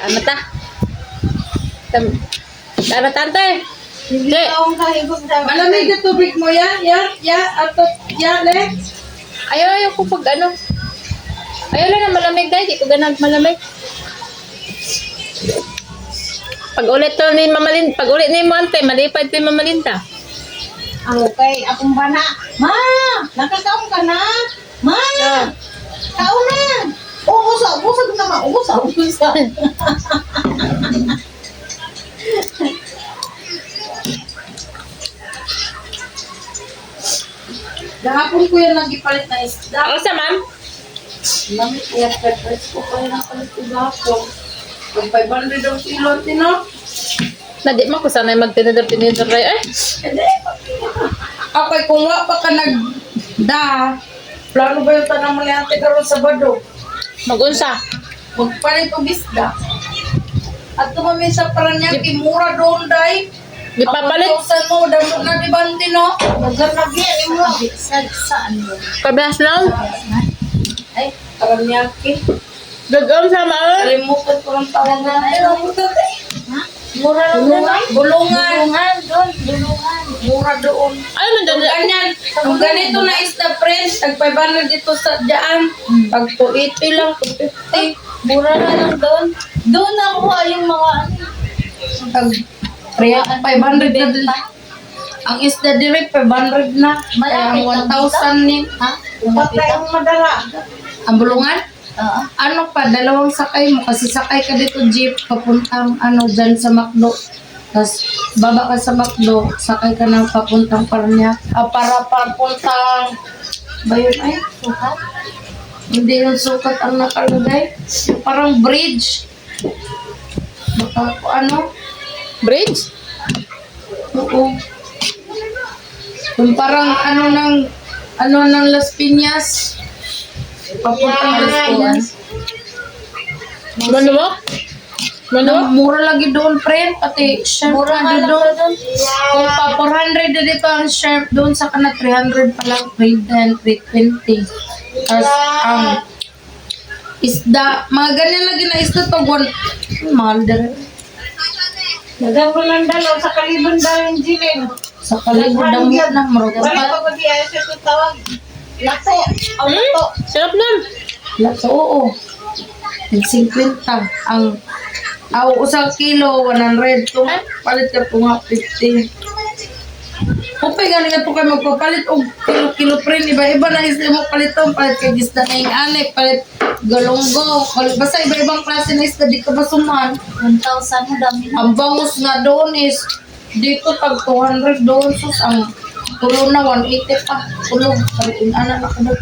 Mata. Tara, tante. Hindi Hindi. akong kahigog daw. Malamig na tubig mo ya, ato, le. Ayaw ko pag ano. Ayaw lang na malamig dahil. Di ko ganag malamig. Pag ulit to ni Mamalin, pag ulit ni mo ante, malipad to ni Mamalinta. Ang okay, akong bana. Ma! Nakakaon ka na? Ma! Kaon na! Ubusa naman. Ubusa. Gahapon ko yan nagipalit na isda. Ako sa ma'am. Lamit kaya pepers ko pa rin ang palit ko gahapon. Kung 500 ang kilo, tino. Nadi mo ko sanay magtinidor ray. Eh, Hindi. Ako'y kung wa pa ka nagda, plano ba yung tanang mali ate karon Sabado? magunsa. Magpalit o bisda. At tumami sa Paranaque, mura doon, day. Di papalit. Ang 1,000 mo, dalo na di bandi, no? Magkakagyan mo. Saan mo? Kablas lang. Ay, Paranaque. Gagawin sa ma'am. Kalimutan ko ng tawag na. Ay, ang puta, day. Ha? Mura lang naman. Bulungan. Bulungan. Mura doon. Ay, man Kung ganyan, kung ganito na isda, friends, tag 500 dito sa dyan. Pag 280 lang, 250. Mura na lang doon. Doon nakuha yung mga ano. Pag 500 na din. Ang isda direct, 500 na. Kaya ang 1,000 ni. Ha? Patay ang madala. Ang bulungan? Oo. Ano pa, dalawang sakay mo. Kasi sakay ka dito jeep, papuntang ano, dyan sa McDo. Tapos, baba ka sa McDo, sakay ka ng papuntang Paranaque. Para papuntang, ba yun ay? Sukat? Hindi yung sukat ang nakalagay. Yung parang bridge. Baka ano? bridge. Oo. Yung parang ano ng Las Piñas. Papuntang Las Piñas. Mano mo? Mano mo? Mura lagi doon, friend. Pati shirt Mura nga na lang doon. doon. Kung pa 400 na dito ang shirt doon sa kana 300 pa lang, 320. Tapos isda, mga ganyan lagi na isda to, mahal din. Nagamo lang dalaw sa kalibon daw yung jilin. Sa kalibod ng na marunong Wala pa. pa ba di ayos ito tawag? Lato. Ang Hmm? lato. Sarap nun. Lato, oo. Nag-50. Ang usang kilo, 100. Ito, palit ka po nga, 50. Kupay gani nga po kayo magpapalit o kilo-kilo print. Iba-iba na isda mo paliton. Palit kay isda na yung anek. Palit galonggo. Basta iba-ibang klase na isda. Di ka ba suman? 1,000 mo dami na. Ang bangus nga doon is dito tag 200 doon. Sus, ang tulo na 180 pa. Tulog. Sabi, anak na ka doon.